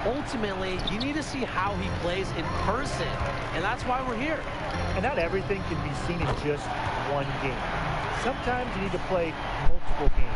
ultimately, you need to see how he plays in person, and that's why we're here. And not everything can be seen in just one game. Sometimes you need to play multiple games.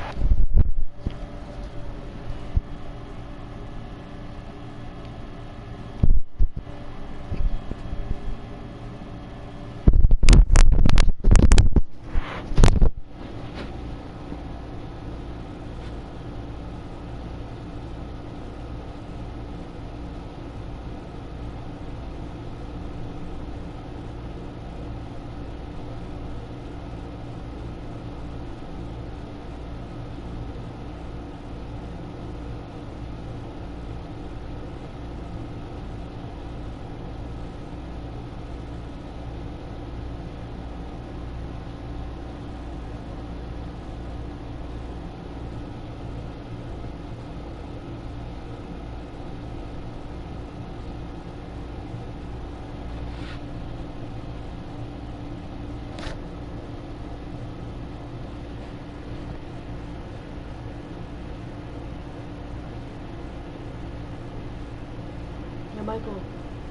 Michael,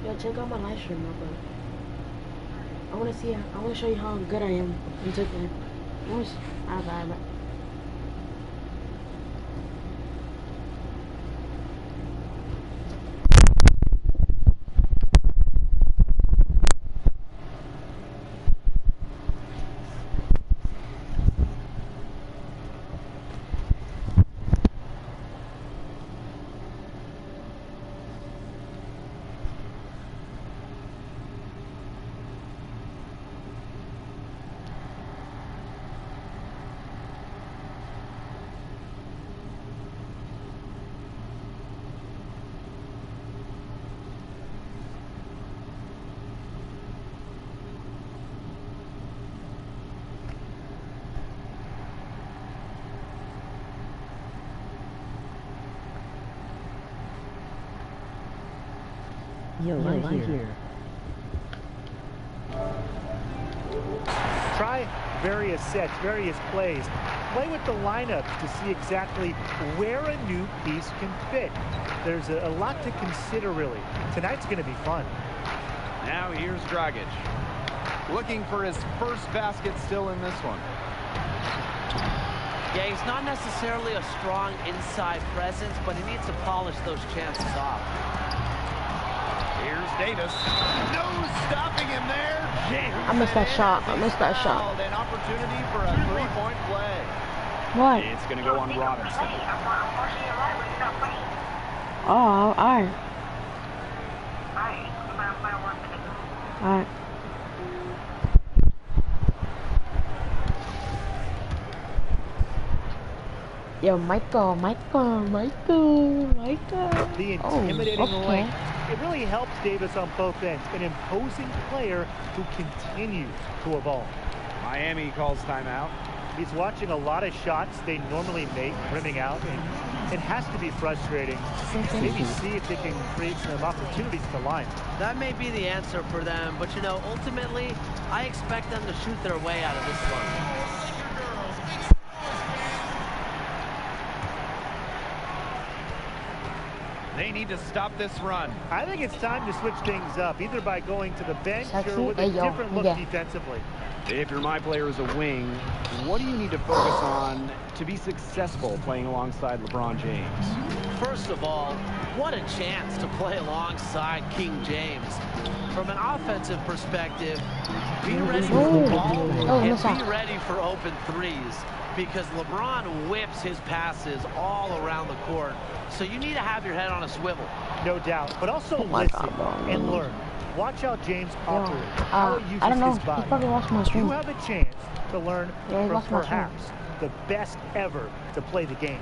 yo, check out my live stream, bro. I want to show you how good I am in TikTok. Alright. Right here. Try various sets, various plays. Play with the lineups to see exactly where a new piece can fit. There's a lot to consider, really. Tonight's going to be fun. Now here's Dragic. Looking for his first basket still in this one. Yeah, he's not necessarily a strong inside presence, but he needs to polish those chances off. Here's Davis. No stopping him there. James I missed that shot. An opportunity for a three-point play. What? It's going to go on Robinson. Oh, alright. Alright. Yo, Michael. The intimidating okay. length. It really helps Davis on both ends. An imposing player who continues to evolve. Miami calls timeout. He's watching a lot of shots they normally make, rimming out, and it has to be frustrating. Maybe see if they can create some opportunities at the line. That may be the answer for them, but you know, ultimately, I expect them to shoot their way out of this one. They need to stop this run. I think it's time to switch things up, either by going to the bench or with a different look defensively. If your My Player is a wing, what do you need to focus on to be successful playing alongside LeBron James? First of all, what a chance to play alongside King James. From an offensive perspective, be ready for the ball and be ready for open threes, because LeBron whips his passes all around the court. So you need to have your head on a swivel. No doubt, but also listen and learn. Watch how James operates, how he uses his body. He probably watched my stream. You have a chance to learn from perhaps the best ever to play the game.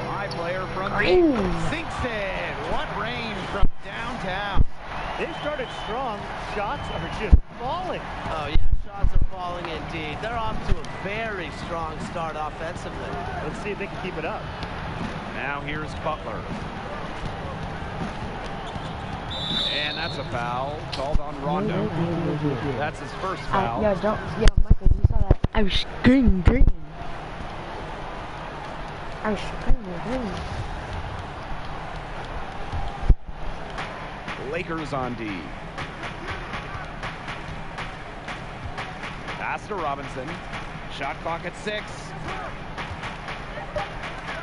My Player from deep sinks it. What range from downtown. They started strong. Shots are just falling. Oh, yeah. Shots are falling indeed. They're off to a very strong start offensively. Let's see if they can keep it up. Now here's Butler. And that's a foul called on Rondo. That's his first foul. Michael, you saw that. I was green. Lakers on D. Pass to Robinson. Shot clock at 6.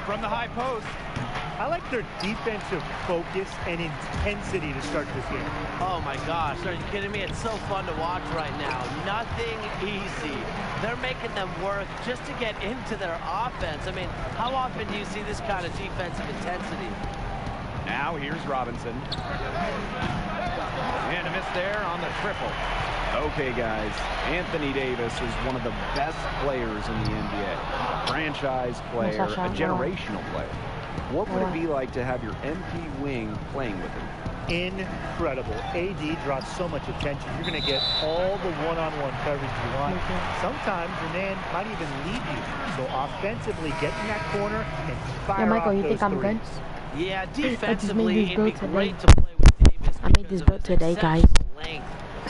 From the high post. I like their defensive focus and intensity to start this game. Oh my gosh, are you kidding me? It's so fun to watch right now. Nothing easy. They're making them work just to get into their offense. I mean, how often do you see this kind of defensive intensity? Now here's Robinson. And a miss there on the triple. Okay, guys, Anthony Davis is one of the best players in the NBA. A franchise player, a generational player. What would it be like to have your MP wing playing with him? Incredible. AD draws so much attention. You're going to get all the one-on-one coverage you want. Sometimes your man might even lead you. So offensively, get in that corner and fire Michael, off you those think I'm threes. good? Yeah, I just made defensively, this it'd build be today. great to play with Davis. I made this build today, guys.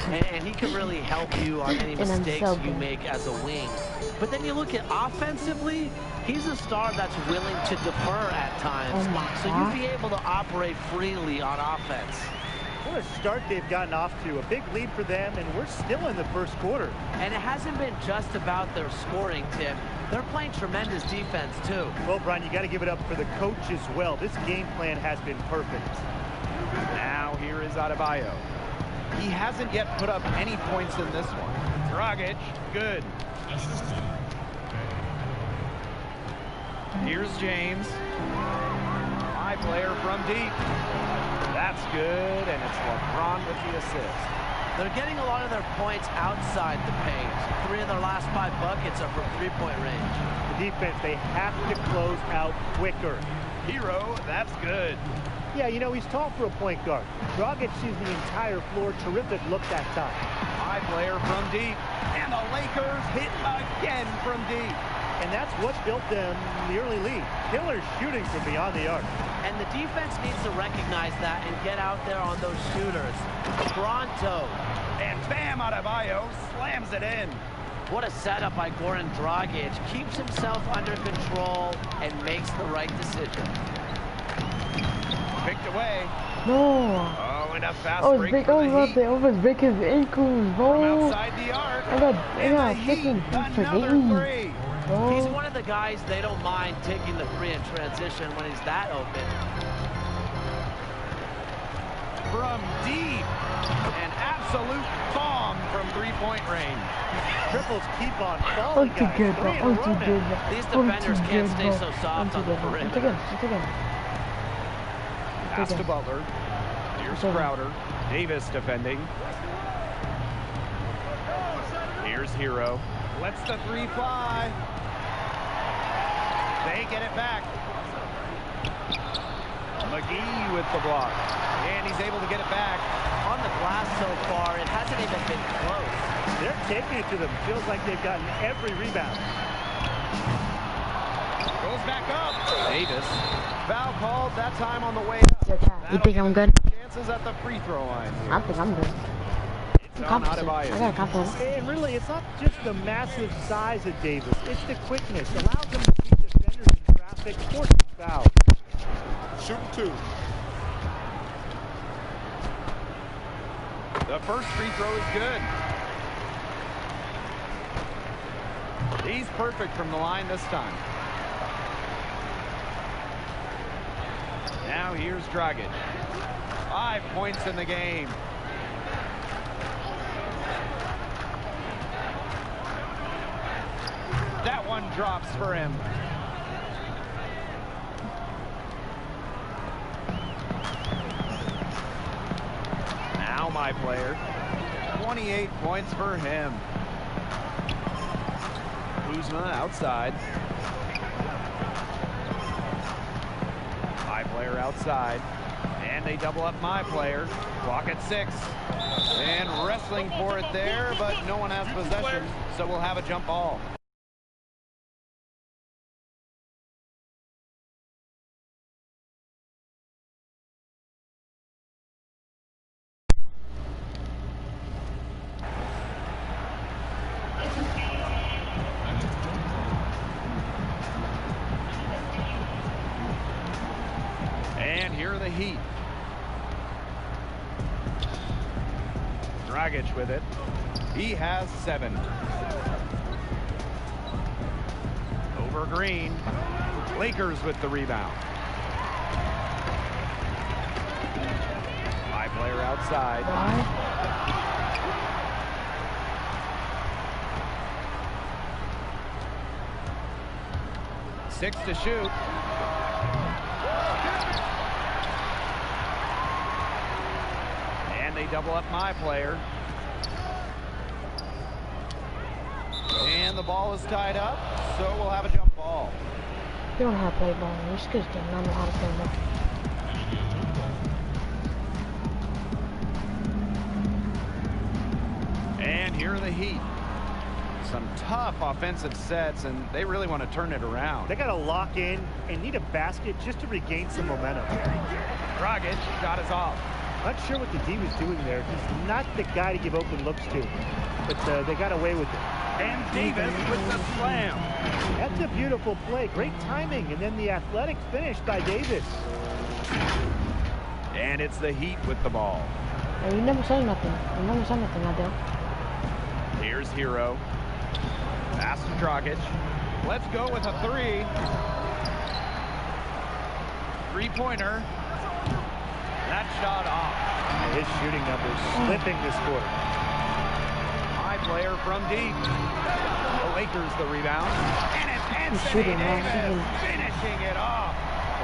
And he can really help you on any mistakes you make as a wing. But then you look at offensively, he's a star that's willing to defer at times. So you'd be able to operate freely on offense. What a start they've gotten off to. A big lead for them, and we're still in the first quarter. And it hasn't been just about their scoring, Tim. They're playing tremendous defense, too. Well, Brian, you got to give it up for the coach as well. This game plan has been perfect. Now here is Adebayo. He hasn't yet put up any points in this one. Dragic, good. Here's James. High player from deep. That's good, and it's LeBron with the assist. They're getting a lot of their points outside the paint. 3 of their last 5 buckets are from three-point range. The defense, they have to close out quicker. Hero, that's good. Yeah, you know, he's tall for a point guard. Dragic sees the entire floor. Terrific look that time. High player from deep. And the Lakers hit again from deep. And that's what built them the early lead. Killer shooting from beyond the arc. And the defense needs to recognize that and get out there on those shooters. Pronto. And Bam Adebayo slams it in. What a setup by Goran Dragic. Keeps himself under control and makes the right decision. Picked away. No. Oh, and a fast I was break break. for I the was Heat. about to almost break his ankles, From bro. outside the arc. I got freaking Another three. He's one of the guys they don't mind taking the three in transition when he's that open. From deep. An absolute bomb from three-point range. Triples keep on falling, I'm too guys. good, bro. 3 in a row I'm too now. good, bro. These defenders can't stay so soft on the I'm perimeter. too good. I'm too good. Pass to Butler. Here's Crowder. Davis defending. Here's Hero. Lets the three fly. They get it back. McGee with the block. And he's able to get it back. On the glass so far, it hasn't even been close. They're taking it to them. Feels like they've gotten every rebound. Goes back up. Davis. Foul called that time on the way up. You think I'm good? Chances at the free throw line here. I think I'm good. It's I'm on confident. I Adebayo. got confidence. And really, it's not just the massive size of Davis. It's the quickness. Allows them to beat defenders in traffic, forcing fouls. Shooting 2. The first free throw is good. He's perfect from the line this time. Now here's Dragic. 5 points in the game. That one drops for him. Now my player. 28 points for him. Kuzma outside. My player outside. And they double up my player. Clock at 6. And wrestling for it there, but no one has possession, so we'll have a jump ball. here are the Heat. Dragic with it. He has 7. Over Green. Lakers with the rebound. High player outside. 6 to shoot. And they double up my player. And the ball is tied up, so we'll have a jump ball. You don't know how to play ball. These kids do not know how to play ball. And here are the Heat. Some tough offensive sets, and they really want to turn it around. They got to lock in and need a basket just to regain some momentum. Dragic shot is off. Not sure what the D was doing there. He's not the guy to give open looks to, but they got away with it. And Davis with the slam. That's a beautiful play. Great timing, and then the athletic finish by Davis. And it's the Heat with the ball. Hey, you never say nothing. You never say nothing, Adele. Here's Hero. Pass to Dragic. Let's go with a 3. 3-pointer. That shot off. His shooting numbers slipping this quarter. High player from deep. The Lakers the rebound. And it's Anthony Davis finishing it off.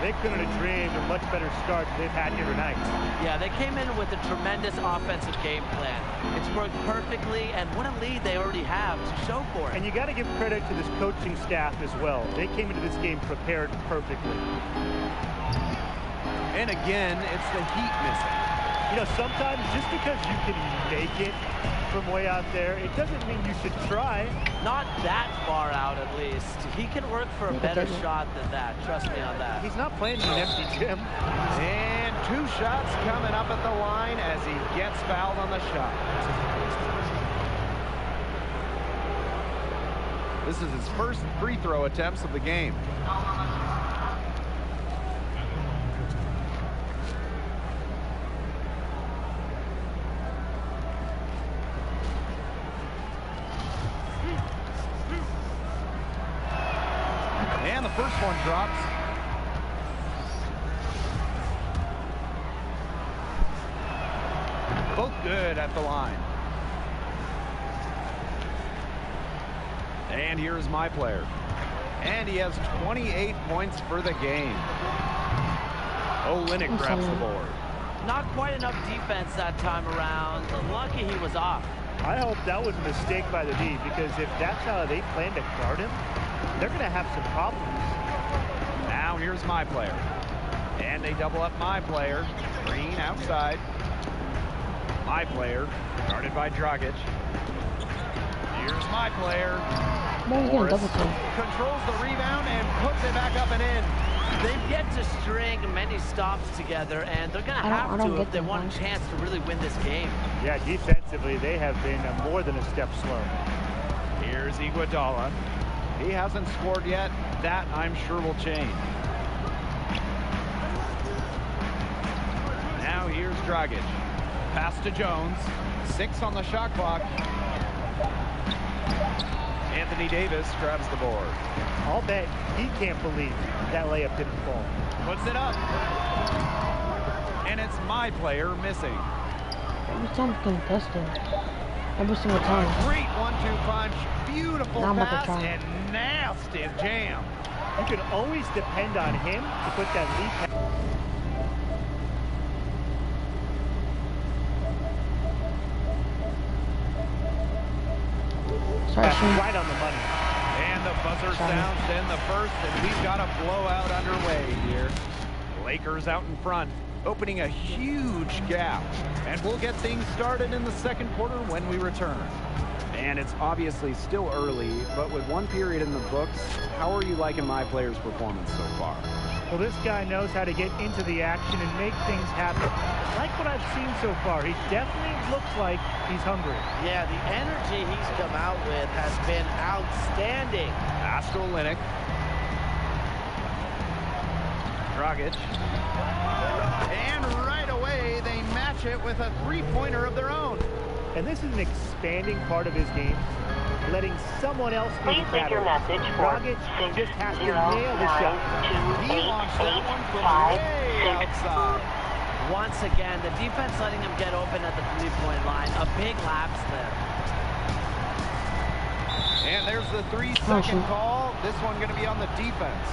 They couldn't have dreamed a much better start they've had here tonight. Yeah, they came in with a tremendous offensive game plan. It's worked perfectly, and what a lead they already have to show for it. And you got to give credit to this coaching staff as well. They came into this game prepared perfectly. And again, it's the Heat missing. You know, sometimes just because you can make it from way out there, it doesn't mean you should try. Not that far out, at least. He can work for a better shot than that. Trust me on that. He's not playing in an empty gym. And 2 shots coming up at the line as he gets fouled on the shot. This is his first free throw attempts of the game. And the first one drops. Both good at the line. And here's my player. And he has 28 points for the game. Olynyk grabs the board. Not quite enough defense that time around. Lucky he was off. I hope that was a mistake by the D, because if that's how they plan to guard him, they're going to have some problems. Now here's my player. And they double up my player. Green outside. My player, guarded by Dragic. Here's my player. Morris controls the rebound and puts it back up and in. They've yet to string many stops together, and they're going to have to if they want a chance to really win this game. Yeah, defensively, they have been more than a step slow. Here's Iguodala. He hasn't scored yet. That, I'm sure, will change. Now here's Dragic. Pass to Jones. 6 on the shot clock. Anthony Davis grabs the board. I'll bet he can't believe that layup didn't fall. Puts it up. And it's my player missing. Every time contested. Every single time. Great 1-2 punch. Beautiful pass and nasty jam. You can always depend on him to put that lead pass. Right on the money. And the buzzer sounds in the first, and we've got a blowout underway here. Lakers out in front, opening a huge gap. And we'll get things started in the second quarter when we return. And it's obviously still early, but with 1 period in the books, how are you liking my player's performance so far? Well, this guy knows how to get into the action and make things happen. Like what I've seen so far, he definitely looks like he's hungry. Yeah, the energy he's come out with has been outstanding. Pass to Olynyk. Dragic. And right away, they match it with a three-pointer of their own. And this is an expanding part of his game, letting someone else be the Please leave your message for Dragic just has to nail the shot. He launched that one from way outside. Once again, the defense letting him get open at the three-point line. A big lapse there. And there's the 3-second call. This one going to be on the defense.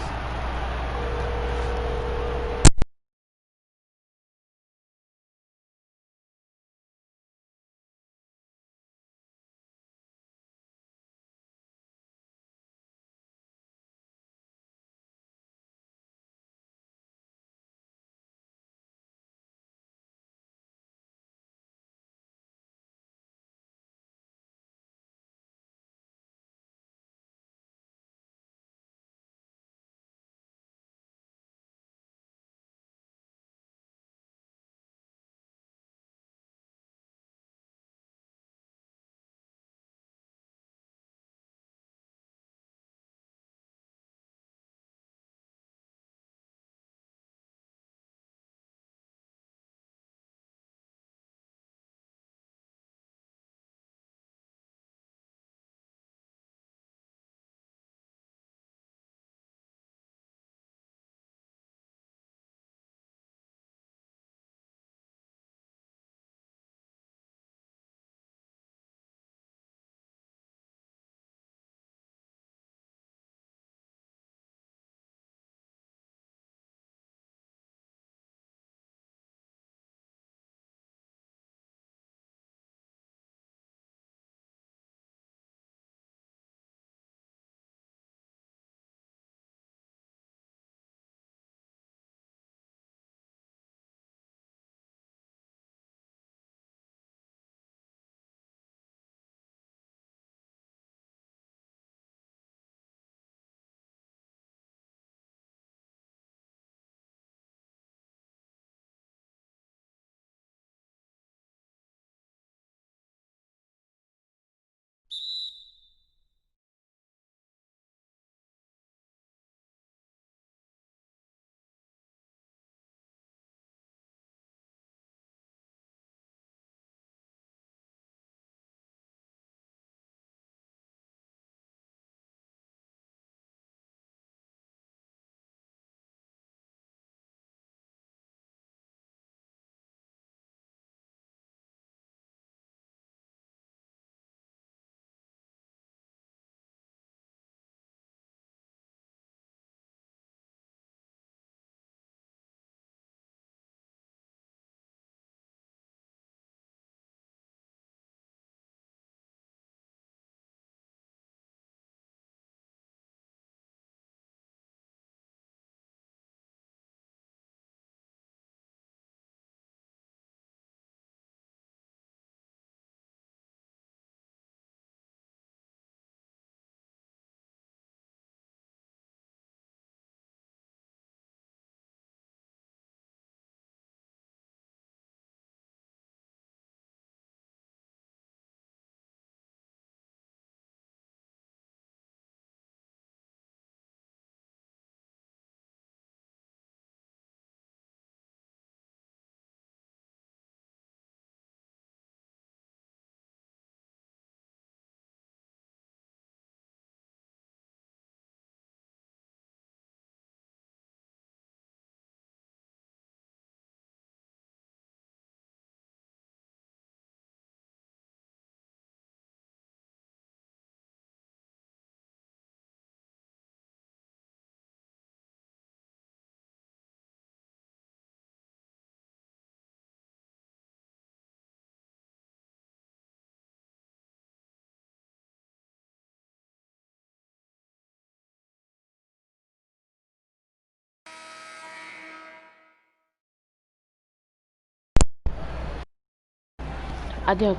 I do.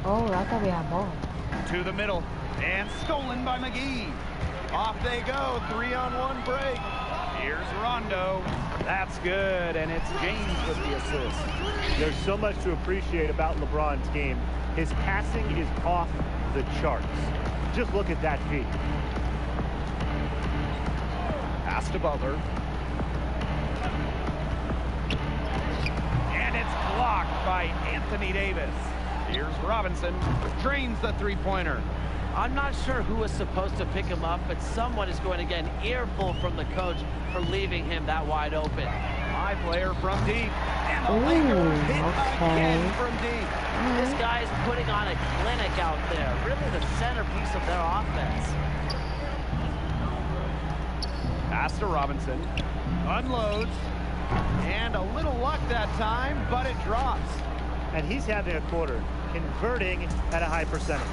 Oh, I thought we had ball. To the middle, and stolen by McGee. Off they go, 3-on-1 break. Here's Rondo. That's good, and it's James with the assist. There's so much to appreciate about LeBron's game. His passing is off the charts. Just look at that feat. Pass to Butler. And it's blocked by Anthony Davis. Here's Robinson. Drains the three-pointer. I'm not sure who was supposed to pick him up, but someone is going to get an earful from the coach for leaving him that wide open. High player from deep. And the Lakers hit again from deep. This guy is putting on a clinic out there. Really the centerpiece of their offense. Pass to Robinson. Unloads. And a little luck that time, but it drops. And he's having a quarter, converting at a high percentage.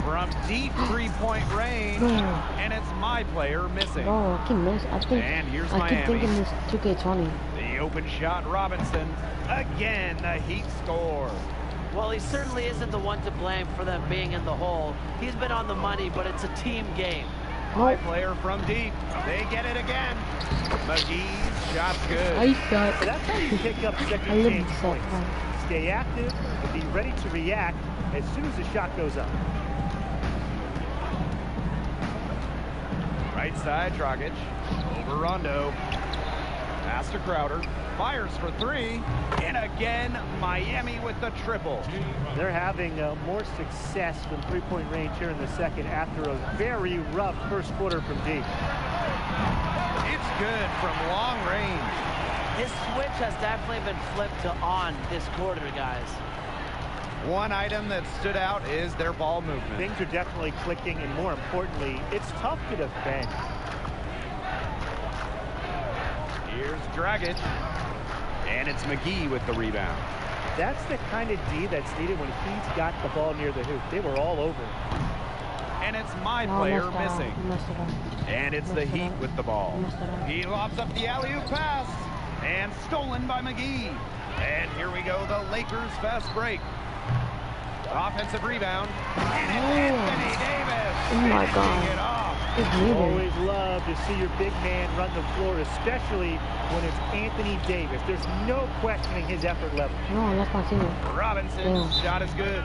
From deep three-point range, and it's my player missing. Oh, I keep missing. And here's I keep Miami. thinking this 2K20. The open shot, Robinson. Again, the Heat score. Well, he certainly isn't the one to blame for them being in the hole. He's been on the money, but it's a team game. High player from deep. They get it again. McGee's shot's good. I got. That's how you pick up second chance points. Stay active and be ready to react as soon as the shot goes up. Right side, Dragic. Over Rondo. Pass to Crowder. Fires for three. And again, Miami with the triple. They're having more success from three-point range here in the second after a very rough first quarter from deep. It's good from long range. His switch has definitely been flipped to on this quarter, guys. One item that stood out is their ball movement. Things are definitely clicking, and more importantly, it's tough to defend. Here's Dragic. And it's McGee with the rebound. That's the kind of D that's needed when he's got the ball near the hoop. They were all over. And it's my player missing. Up. And it's the Heat with the ball. He lobs up the alley-oop pass. And stolen by McGee. And here we go, the Lakers fast break. Offensive rebound. And it's Anthony Davis. Oh my God. It off. Always love to see your big man run the floor, especially when it's Anthony Davis. There's no questioning his effort level. No, that's not seeing it. Robinson's shot is good.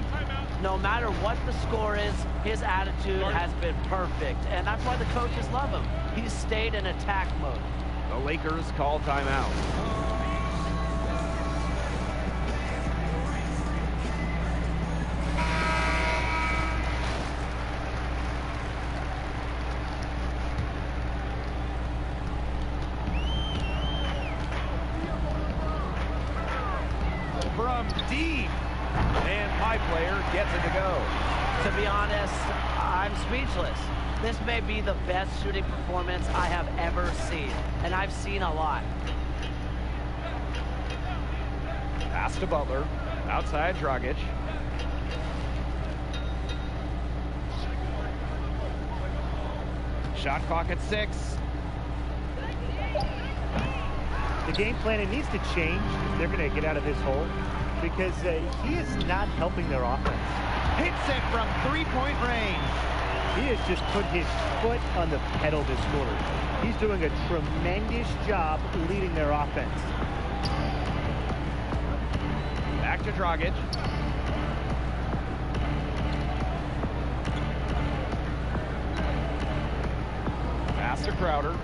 No matter what the score is, his attitude has been perfect. And that's why the coaches love him. He's stayed in attack mode. The Lakers call timeout. From deep, and my player gets it to go. To be honest, I'm speechless. This may be the best shooting performance I have ever seen, and I've seen a lot. Pass to Butler, outside Dragic. Shot clock at 6. The game plan, it needs to change if they're going to get out of this hole, because he is not helping their offense. Hits it from three-point range. He has just put his foot on the pedal this quarter. He's doing a tremendous job leading their offense. Back to Dragic. Pass to Crowder.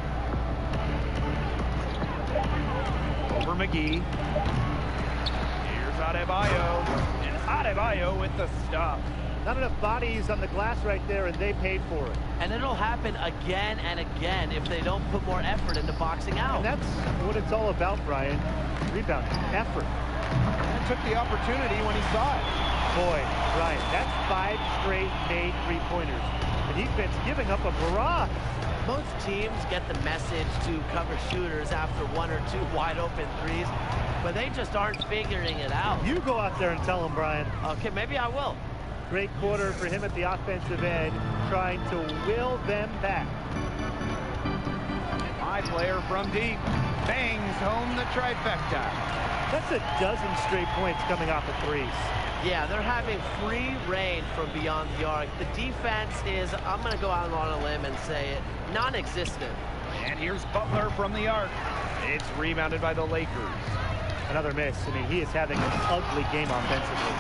Over McGee. Here's Adebayo. And Adebayo with the stop. Not enough bodies on the glass right there, and they paid for it. And it'll happen again and again if they don't put more effort into boxing out. And that's what it's all about, Brian. Rebound, effort. And took the opportunity when he saw it. Boy, Brian, that's 5 straight made three-pointers. The defense giving up a barrage. Most teams get the message to cover shooters after 1 or 2 wide open threes, but they just aren't figuring it out. You go out there and tell them, Brian. Okay, maybe I will. Great quarter for him at the offensive end, trying to will them back. My player from deep bangs home the trifecta. That's a dozen straight points coming off of threes. Yeah, they're having free reign from beyond the arc. The defense is, I'm going to go out on a limb and say it, non-existent. And here's Butler from the arc. It's rebounded by the Lakers. Another miss. I mean, he is having an ugly game offensively.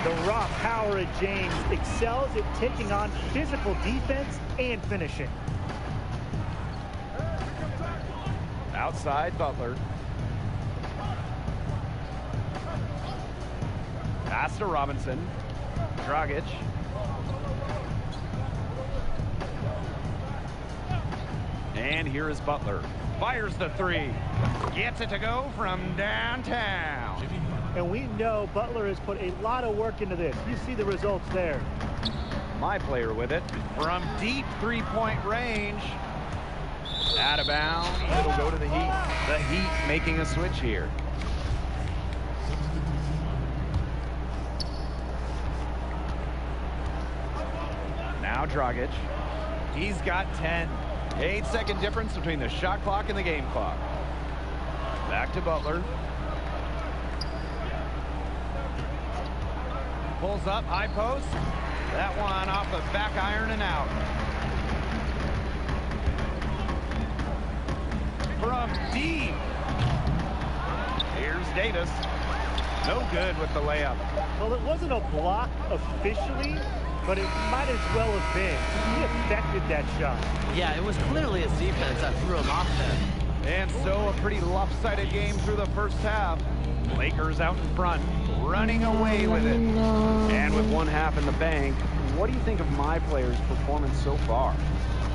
The raw power of James excels at taking on physical defense and finishing. Outside Butler. Pass to Robinson. Dragic. And here is Butler. Fires the three. Gets it to go from downtown. And we know Butler has put a lot of work into this. You see the results there. My player with it. From deep three-point range. Out of bounds. It'll go to the Heat. The Heat making a switch here. Now Dragic. He's got 10. 8-second difference between the shot clock and the game clock. Back to Butler. Pulls up, high post. That one off the back iron and out. From deep. Here's Davis. No good with the layup. Well, it wasn't a block officially, but it might as well have been. He affected that shot. Yeah, it was clearly his defense that threw him off there. And so a pretty lopsided game through the first half. Lakers out in front, running away with it. And with one half in the bank, what do you think of my player's performance so far?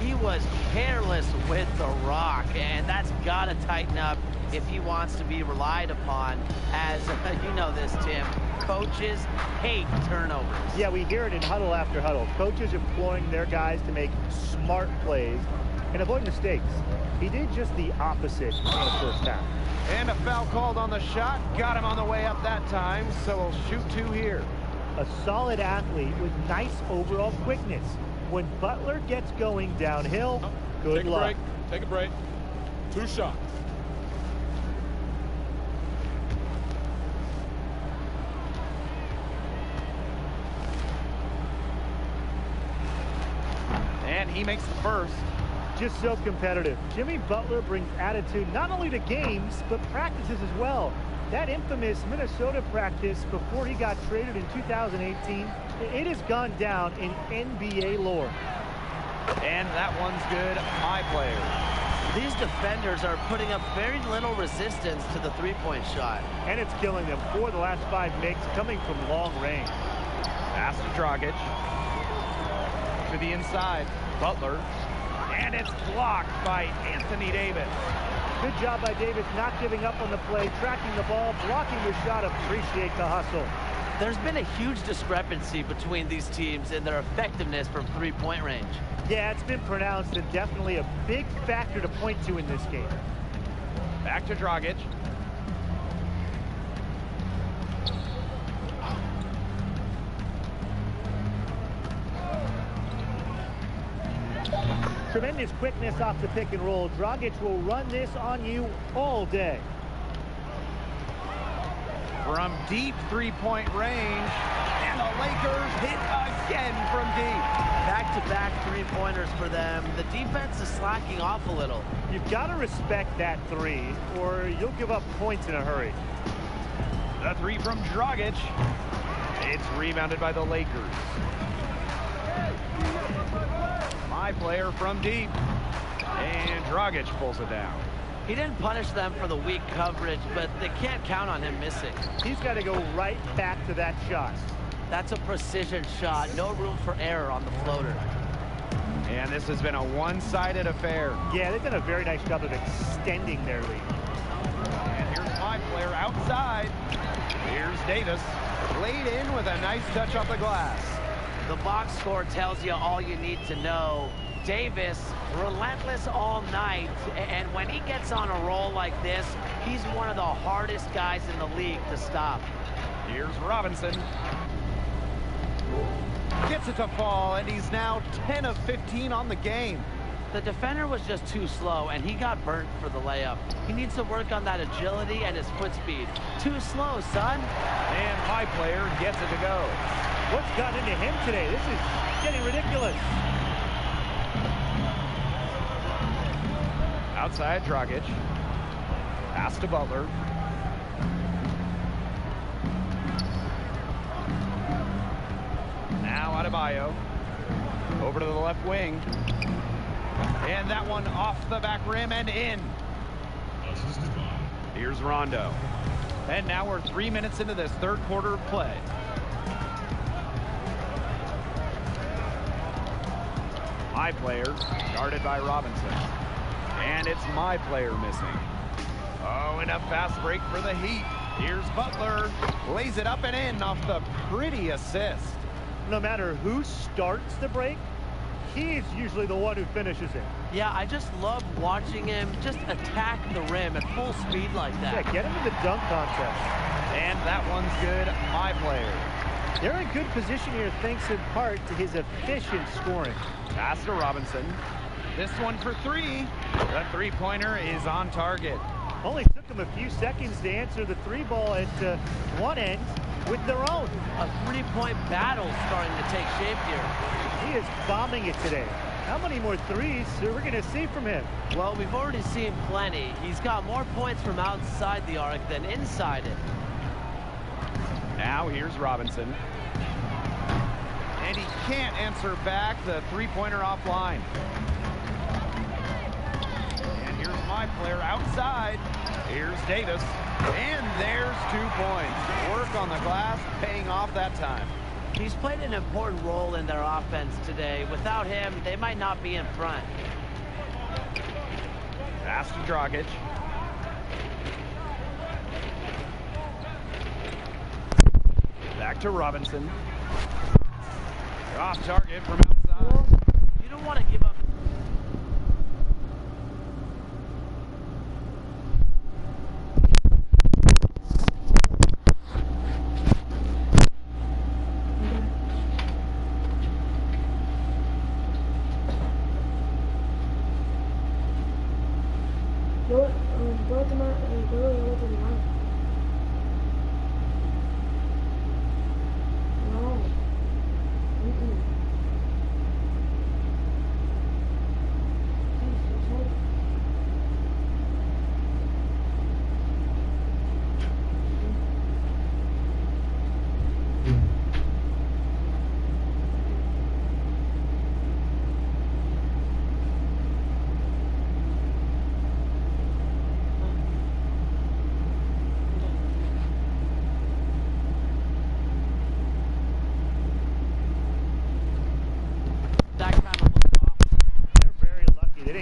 He was careless with the rock, and that's got to tighten up if he wants to be relied upon. As you know this, Tim, coaches hate turnovers. Yeah, we hear it in huddle after huddle. Coaches employing their guys to make smart plays and avoid mistakes. He did just the opposite in the first half. And a foul called on the shot. Got him on the way up that time, so he'll shoot two here. A solid athlete with nice overall quickness. When Butler gets going downhill, good luck. Take a break. 2 shots. And he makes the first. Just so competitive. Jimmy Butler brings attitude not only to games, but practices as well. That infamous Minnesota practice before he got traded in 2018, it has gone down in NBA lore. And that one's good. My player. These defenders are putting up very little resistance to the three-point shot. And it's killing them. 4 of the last 5 makes coming from long range. Pass to Dragic. To the inside. Butler. And it's blocked by Anthony Davis. Good job by Davis not giving up on the play, tracking the ball, blocking the shot. Appreciate the hustle. There's been a huge discrepancy between these teams in their effectiveness from three-point range. Yeah, it's been pronounced and definitely a big factor to point to in this game. Back to Dragic. Tremendous quickness off the pick and roll. Dragic will run this on you all day. From deep three-point range. And the Lakers hit again from deep. Back-to-back three-pointers for them. The defense is slacking off a little. You've got to respect that three, or you'll give up points in a hurry. The three from Dragic. It's rebounded by the Lakers. My player from deep. And Dragic pulls it down. He didn't punish them for the weak coverage, but they can't count on him missing. He's got to go right back to that shot. That's a precision shot. No room for error on the floater. And this has been a one-sided affair. Yeah, they've done a very nice job of extending their lead. And here's my player outside. Here's Davis. Laid in with a nice touch off the glass. The box score tells you all you need to know. Davis, relentless all night, and when he gets on a roll like this, he's one of the hardest guys in the league to stop. Here's Robinson. Gets it to fall, and he's now 10 of 15 on the game. The defender was just too slow, and he got burnt for the layup. He needs to work on that agility and his foot speed. Too slow, son. And my player gets it to go. What's gotten into him today? This is getting ridiculous. Outside, Dragic. Pass to Butler. Now Adebayo. Over to the left wing. And that one off the back rim and in. Here's Rondo. And now we're 3 minutes into this third quarter of play. My player guarded by Robinson. And it's my player missing. Oh, and a fast break for the Heat. Here's Butler. Lays it up and in off the pretty assist. No matter who starts the break, he's usually the one who finishes it. Yeah, I just love watching him just attack the rim at full speed like that. Yeah, get him in the dunk contest. And that one's good. My player. They're in good position here thanks in part to his efficient scoring. Pass to Robinson. This one for three. The three-pointer is on target. Only took them a few seconds to answer the three ball at one end with their own. A three-point battle starting to take shape here. He is bombing it today. How many more threes are we going to see from him? Well, we've already seen plenty. He's got more points from outside the arc than inside it. Now here's Robinson. And he can't answer back the three-pointer offline. And here's my player outside. Here's Davis. And there's 2 points. Work on the glass, paying off that time. He's played an important role in their offense today. Without him, they might not be in front. Pass to Dragic. Back to Robinson. Off target from outside. You don't want to give up.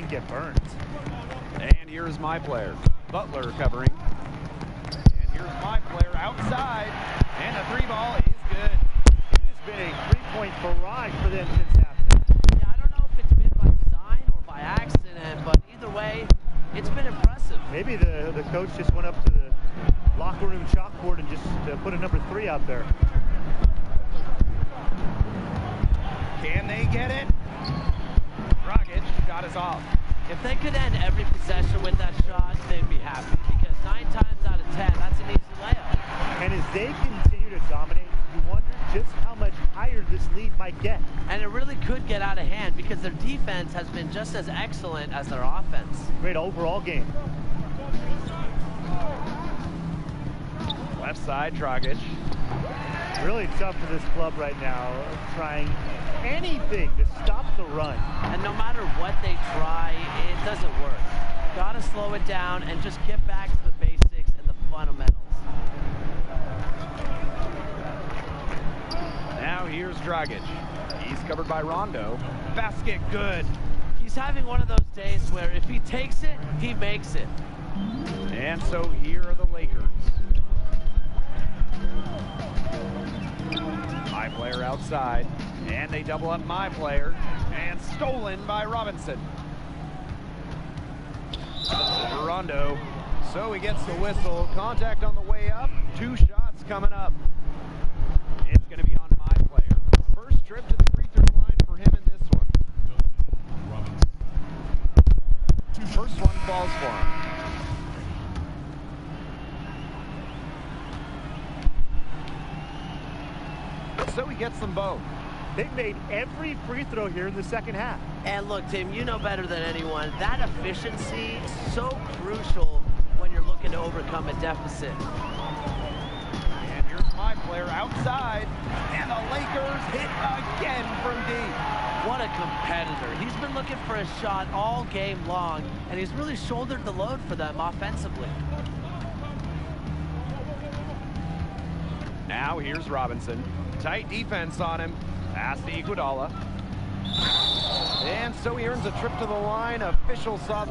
Get burned. And here's my player. Butler covering. And here's my player outside. And the three ball is good. It has been a three-point barrage for them since halftime. Yeah, I don't know if it's been by design or by accident, but either way, it's been impressive. Maybe the coach just went up to the locker room chalkboard and just put a number 3 out there. Can they get it? Dragic shot is off. If they could end every possession with that shot, they'd be happy. Because 9 times out of 10, that's an easy layup. And as they continue to dominate, you wonder just how much higher this lead might get. And it really could get out of hand because their defense has been just as excellent as their offense. Great overall game. Left side, Dragic. Really tough for this club right now, trying anything to stop the run. And no matter what they try, it doesn't work. Gotta slow it down and just get back to the basics and the fundamentals. Now here's Dragic. He's covered by Rondo. Basket good. He's having one of those days where if he takes it, he makes it. And so here are the Lakers. My player outside. And they double up my player. And stolen by Robinson. Over Rondo. So he gets the whistle. Contact on the way up. 2 shots coming up. It's going to be on my player. First trip to the free throw line for him in this one. falls for him. So he gets them both. They've made every free throw here in the second half. And look, Tim, you know better than anyone, that efficiency is so crucial when you're looking to overcome a deficit. And here's my player outside, and the Lakers hit again from deep. What a competitor. He's been looking for a shot all game long, and he's really shouldered the load for them offensively. Now here's Robinson. Tight defense on him. Pass to Iguodala. And so he earns a trip to the line. Officials saw...